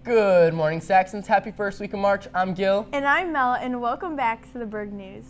Good morning, Saxons. Happy first week of March. I'm Gil. And I'm Mel, and welcome back to the Burg News.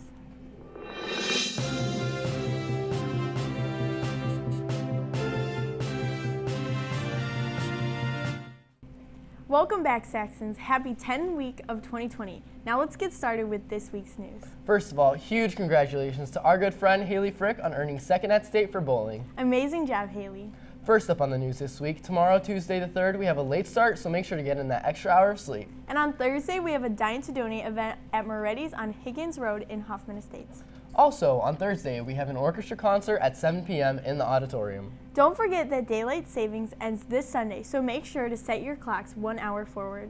Welcome back, Saxons. Happy 10th week of 2020. Now let's get started with this week's news. First of all, huge congratulations to our good friend Haley Frick on earning second at state for bowling. Amazing job, Haley. First up on the news this week, tomorrow, Tuesday the 3rd, we have a late start, so make sure to get in that extra hour of sleep. And on Thursday, we have a Dine to Donate event at Moretti's on Higgins Road in Hoffman Estates. Also, on Thursday, we have an orchestra concert at 7 p.m. in the auditorium. Don't forget that daylight savings ends this Sunday, so make sure to set your clocks 1 hour forward.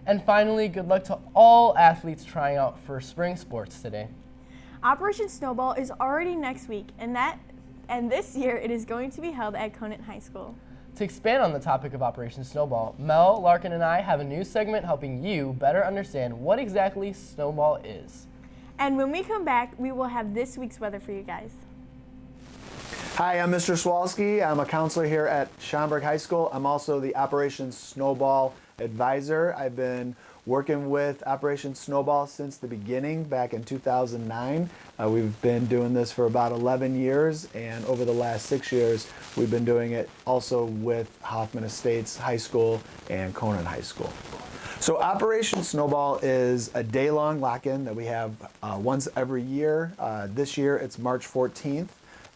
And finally, good luck to all athletes trying out for spring sports today. Operation Snowball is already next week, and this year it is going to be held at Cano High School. To expand on the topic of Operation Snowball, Mel, Larkin, and I have a new segment helping you better understand what exactly Snowball is. And when we come back, we will have this week's weather for you guys. Hi, I'm Mr. Swalski. I'm a counselor here at Schaumburg High School. I'm also the Operation Snowball advisor. I've been working with Operation Snowball since the beginning, back in 2009. We've been doing this for about 11 years, and over the last 6 years, we've been doing it also with Hoffman Estates High School and Cano High School. So Operation Snowball is a day-long lock-in that we have once every year. This year it's March 14th,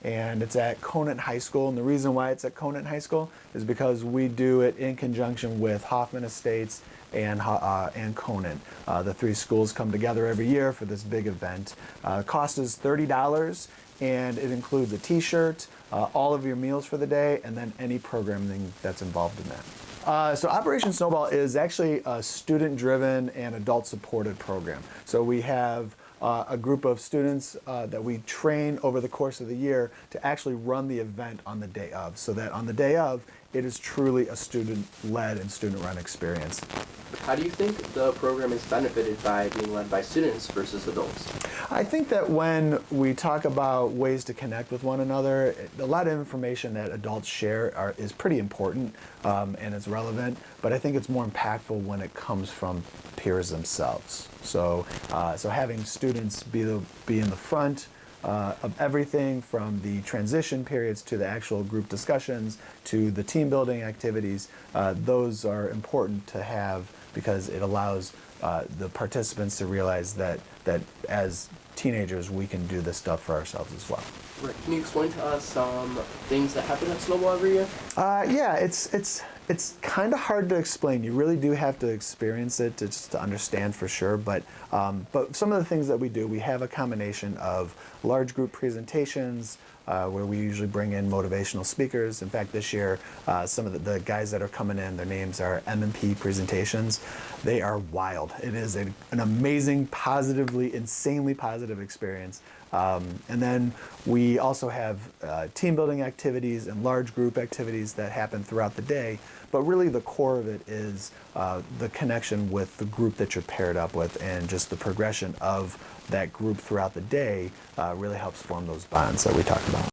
and it's at Cano High School. And the reason why it's at Cano High School is because we do it in conjunction with Hoffman Estates and Cano. The three schools come together every year for this big event. The cost is $30, and it includes a t-shirt, all of your meals for the day, and then any programming that's involved in that. So Operation Snowball is actually a student-driven and adult-supported program. So we have a group of students that we train over the course of the year to actually run the event on the day of, so that on the day of, it is truly a student-led and student-run experience. How do you think the program is benefited by being led by students versus adults? I think that when we talk about ways to connect with one another, a lot of information that adults share is pretty important and it's relevant, but I think it's more impactful when it comes from peers themselves. So having students be in the front of everything from the transition periods to the actual group discussions to the team building activities, those are important to have because it allows the participants to realize that as teenagers we can do this stuff for ourselves as well. Right. Can you explain to us some things that happen at Snowball every year? Yeah, it's kind of hard to explain. You really do have to experience it to understand for sure. But some of the things that we do, we have a combination of large group presentations where we usually bring in motivational speakers. In fact, this year, some of the guys that are coming in, their names are M&P presentations. They are wild. It is an amazing, insanely positive experience. And then we also have team building activities and large group activities that happen throughout the day. But really the core of it is the connection with the group that you're paired up with, and just the progression of that group throughout the day really helps form those bonds that we talked about.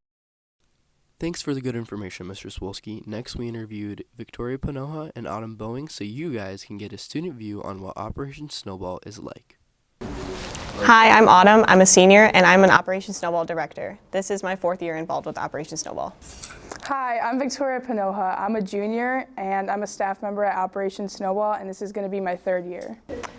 Thanks for the good information, Mr. Swolski. Next, we interviewed Victoria Panoha and Autumn Boeing so you guys can get a student view on what Operation Snowball is like. Hi, I'm Autumn. I'm a senior, and I'm an Operation Snowball director. This is my 4th year involved with Operation Snowball. Hi, I'm Victoria Panoha. I'm a junior, and I'm a staff member at Operation Snowball, and this is going to be my 3rd year.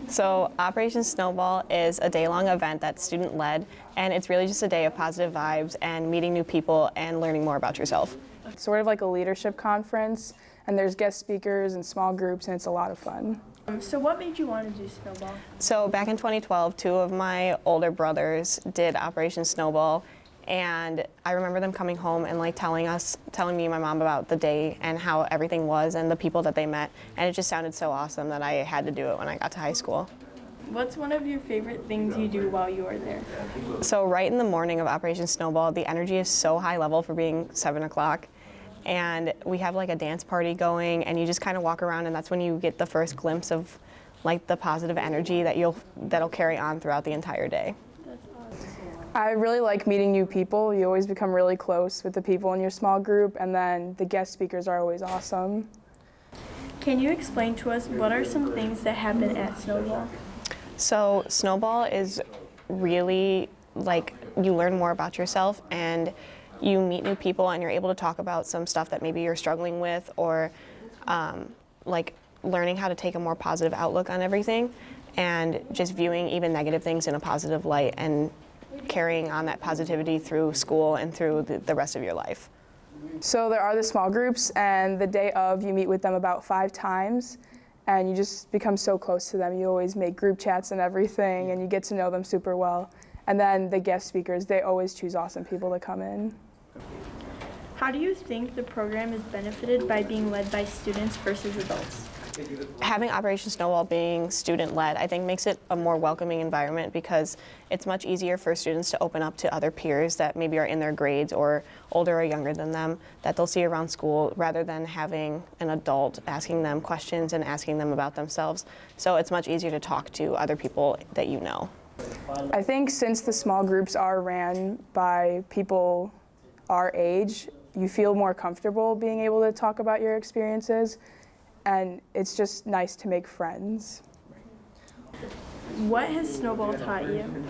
So Operation Snowball is a day-long event that's student-led, and it's really just a day of positive vibes and meeting new people and learning more about yourself. It's sort of like a leadership conference, and there's guest speakers and small groups, and it's a lot of fun. So what made you want to do Snowball? So back in 2012, 2 of my older brothers did Operation Snowball, and I remember them coming home and telling me and my mom about the day and how everything was and the people that they met, and it just sounded so awesome that I had to do it when I got to high school. What's one of your favorite things you do while you are there? So right in the morning of Operation Snowball, the energy is so high level for being 7 o'clock. And we have a dance party going, and you just kind of walk around, and that's when you get the first glimpse of the positive energy that'll carry on throughout the entire day. That's awesome. I really like meeting new people. You always become really close with the people in your small group, and then the guest speakers are always awesome. Can you explain to us what are some things that happen at Snowball? So Snowball is really like you learn more about yourself and you meet new people and you're able to talk about some stuff that maybe you're struggling with or like learning how to take a more positive outlook on everything and just viewing even negative things in a positive light and carrying on that positivity through school and through the rest of your life. So there are the small groups, and the day of you meet with them about 5 times, and you just become so close to them. You always make group chats and everything, and you get to know them super well. And then the guest speakers, they always choose awesome people to come in. How do you think the program is benefited by being led by students versus adults? Having Operation Snowball being student-led, I think makes it a more welcoming environment because it's much easier for students to open up to other peers that maybe are in their grades or older or younger than them that they'll see around school rather than having an adult asking them questions and asking them about themselves. So it's much easier to talk to other people that you know. I think since the small groups are ran by people our age, you feel more comfortable being able to talk about your experiences. And it's just nice to make friends. What has Snowball taught you?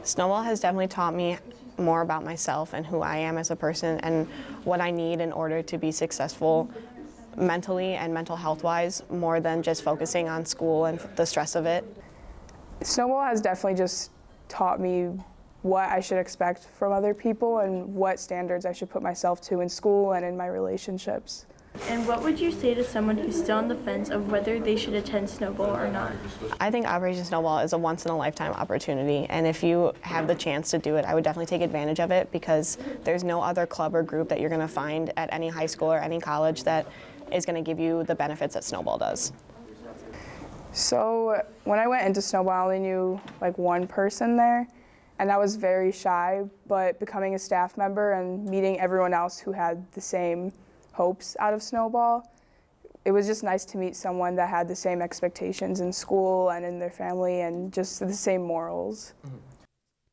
Snowball has definitely taught me more about myself and who I am as a person and what I need in order to be successful mentally and mental health-wise, more than just focusing on school and the stress of it. Snowball has definitely just taught me what I should expect from other people and what standards I should put myself to in school and in my relationships. And what would you say to someone who's still on the fence of whether they should attend Snowball or not? I think Operation Snowball is a once-in-a-lifetime opportunity, and if you have the chance to do it, I would definitely take advantage of it because there's no other club or group that you're going to find at any high school or any college that is going to give you the benefits that Snowball does. So when I went into Snowball, I only knew like one person there, and I was very shy, but becoming a staff member and meeting everyone else who had the same hopes out of Snowball, it was just nice to meet someone that had the same expectations in school and in their family and just the same morals.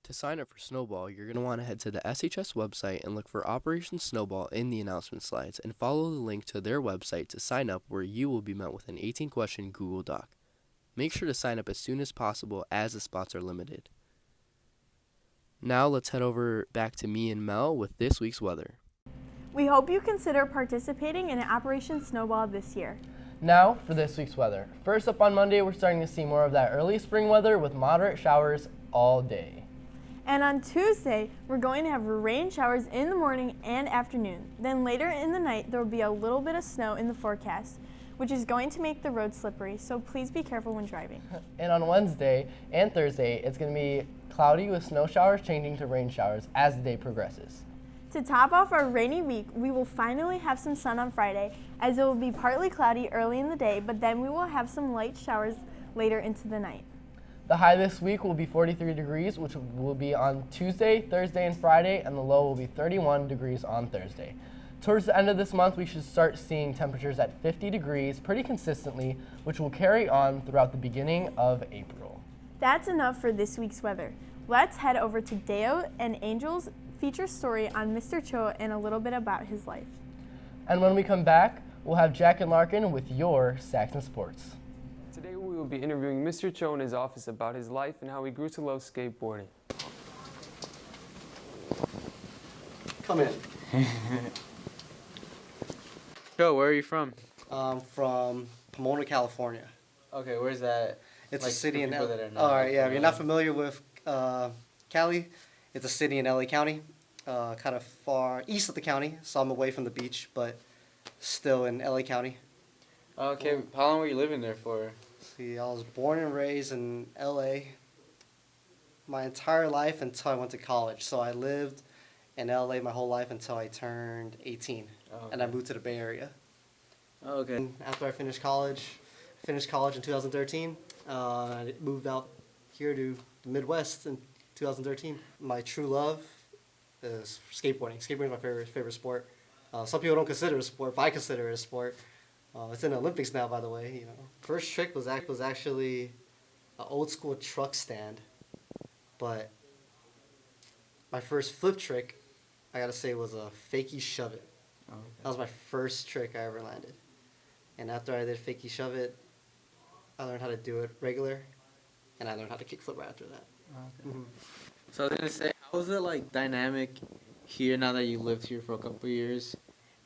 To sign up for Snowball, you're going to want to head to the SHS website and look for Operation Snowball in the announcement slides and follow the link to their website to sign up, where you will be met with an 18-question Google Doc. Make sure to sign up as soon as possible as the spots are limited. Now let's head over back to me and Mel with this week's weather. We hope you consider participating in Operation Snowball this year. Now for this week's weather. First up on Monday, we're starting to see more of that early spring weather with moderate showers all day. And on Tuesday, we're going to have rain showers in the morning and afternoon. Then later in the night, there will be a little bit of snow in the forecast, which is going to make the road slippery, so please be careful when driving. And on Wednesday and Thursday, it's going to be cloudy with snow showers changing to rain showers as the day progresses. To top off our rainy week, we will finally have some sun on Friday, as it will be partly cloudy early in the day, but then we will have some light showers later into the night. The high this week will be 43 degrees, which will be on Tuesday, Thursday, and Friday, and the low will be 31 degrees on Thursday. Towards the end of this month, we should start seeing temperatures at 50 degrees pretty consistently, which will carry on throughout the beginning of April. That's enough for this week's weather. Let's head over to Deo and Angel's feature story on Mr. Cho and a little bit about his life. And when we come back, we'll have Jack and Larkin with your Saxon Sports. Today we will be interviewing Mr. Cho in his office about his life and how he grew to love skateboarding. Come in. Joe, where are you from? From Pomona, California. Okay, where's that? It's Like, a city for in people LA. that are not All right, yeah. If familiar. you're not familiar with Cali, it's a city in LA County, kind of far east of the county. So I'm away from the beach, but still in LA County. Okay, how long were you living there for? See, I was born and raised in LA my entire life until I went to college. So I lived in LA my whole life until I turned 18, and I moved to the Bay Area. Oh, okay. And after I finished college in 2013, I moved out here to the Midwest in 2013. My true love is skateboarding. Skateboarding is my favorite sport. Some people don't consider it a sport, but I consider it a sport. It's in the Olympics now, by the way. You know, first trick was actually an old school truck stand, but my first flip trick, I gotta say, was a fakie shove it. Oh, okay. That was my first trick I ever landed. And after I did fakie shove it, I learned how to do it regular, and I learned how to kick flip right after that. Okay. So I was gonna say, how is it like dynamic here now that you lived here for a couple of years,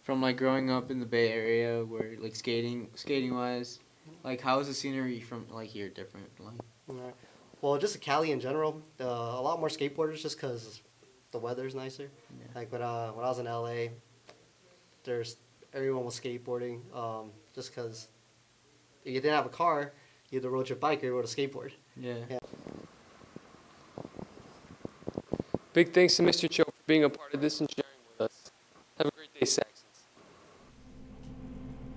from like growing up in the Bay Area, where like skating wise, like how is the scenery from like here different? Like, well, just Cali in general, a lot more skateboarders just because the weather's nicer. Yeah. Like when I was in LA, everyone was skateboarding, just because if you didn't have a car, you either rode your bike or you rode a skateboard. yeah. Big thanks to Mr. Cho for being a part of this and sharing with us. Have a great day, Saxons.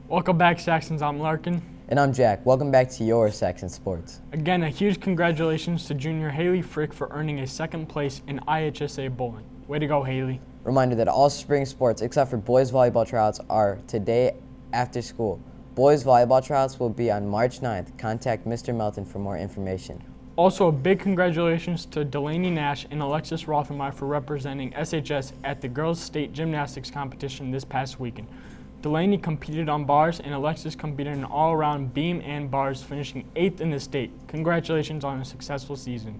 Welcome back, Saxons. I'm Larkin. And I'm Jack. Welcome back to your Saxon Sports. Again, a huge congratulations to junior Haley Frick for earning a second place in IHSA bowling. Way to go, Haley. Reminder that all spring sports except for boys volleyball tryouts are today after school. Boys volleyball tryouts will be on March 9th. Contact Mr. Melton for more information. Also, a big congratulations to Delaney Nash and Alexis Rothenmeyer for representing SHS at the Girls State Gymnastics Competition this past weekend. Delaney competed on bars and Alexis competed in all-around beam and bars, finishing 8th in the state. Congratulations on a successful season.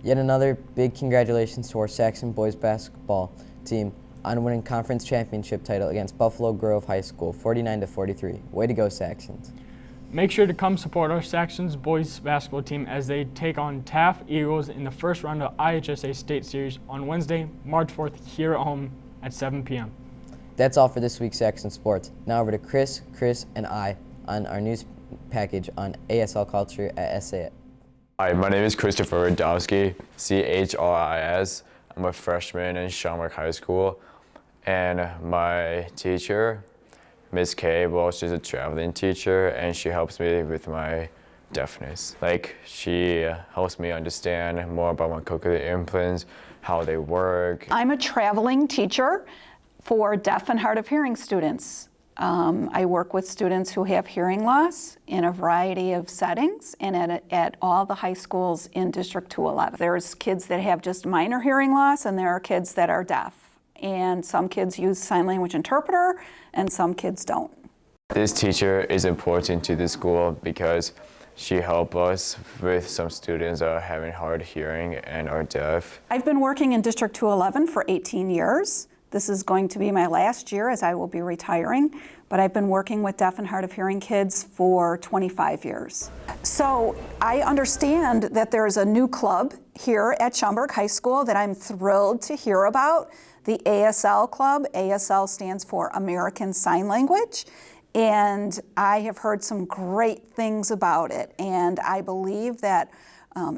Yet another big congratulations to our Saxon boys basketball team on winning conference championship title against Buffalo Grove High School, 49-43. Way to go, Saxons. Make sure to come support our Saxons boys basketball team as they take on Taft Eagles in the first round of IHSA State Series on Wednesday, March 4th, here at home at 7 p.m. That's all for this week's Saxon Sports. Now over to Chris, and I on our news package on ASL Culture at SA. Hi, my name is Christopher Radowski, CHRIS. I'm a freshman in Schaumburg High School, and my teacher, Miss Kay, well, she's a traveling teacher, and she helps me with my deafness. Like, she helps me understand more about my cochlear implants, how they work. I'm a traveling teacher for deaf and hard of hearing students. I work with students who have hearing loss in a variety of settings and at all the high schools in District 211. There's kids that have just minor hearing loss, and there are kids that are deaf. And some kids use sign language interpreter, and some kids don't. This teacher is important to the school because she helped us with some students that are having hard hearing and are deaf. I've been working in District 211 for 18 years. This is going to be my last year as I will be retiring, but I've been working with deaf and hard of hearing kids for 25 years. So I understand that there's a new club here at Schaumburg High School that I'm thrilled to hear about, the ASL Club. ASL stands for American Sign Language, and I have heard some great things about it, and I believe that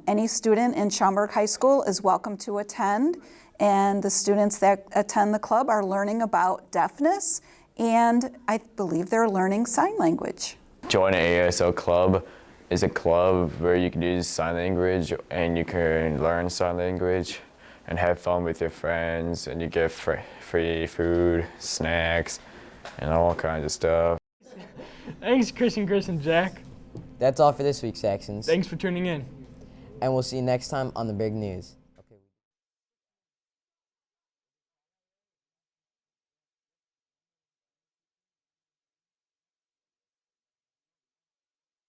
any student in Schaumburg High School is welcome to attend. And the students that attend the club are learning about deafness, and I believe they're learning sign language. Join an ASL Club is a club where you can use sign language and you can learn sign language and have fun with your friends, and you get free food, snacks, and all kinds of stuff. Thanks, Chris and Jack. That's all for this week, Saxons. Thanks for tuning in. And we'll see you next time on The Big News.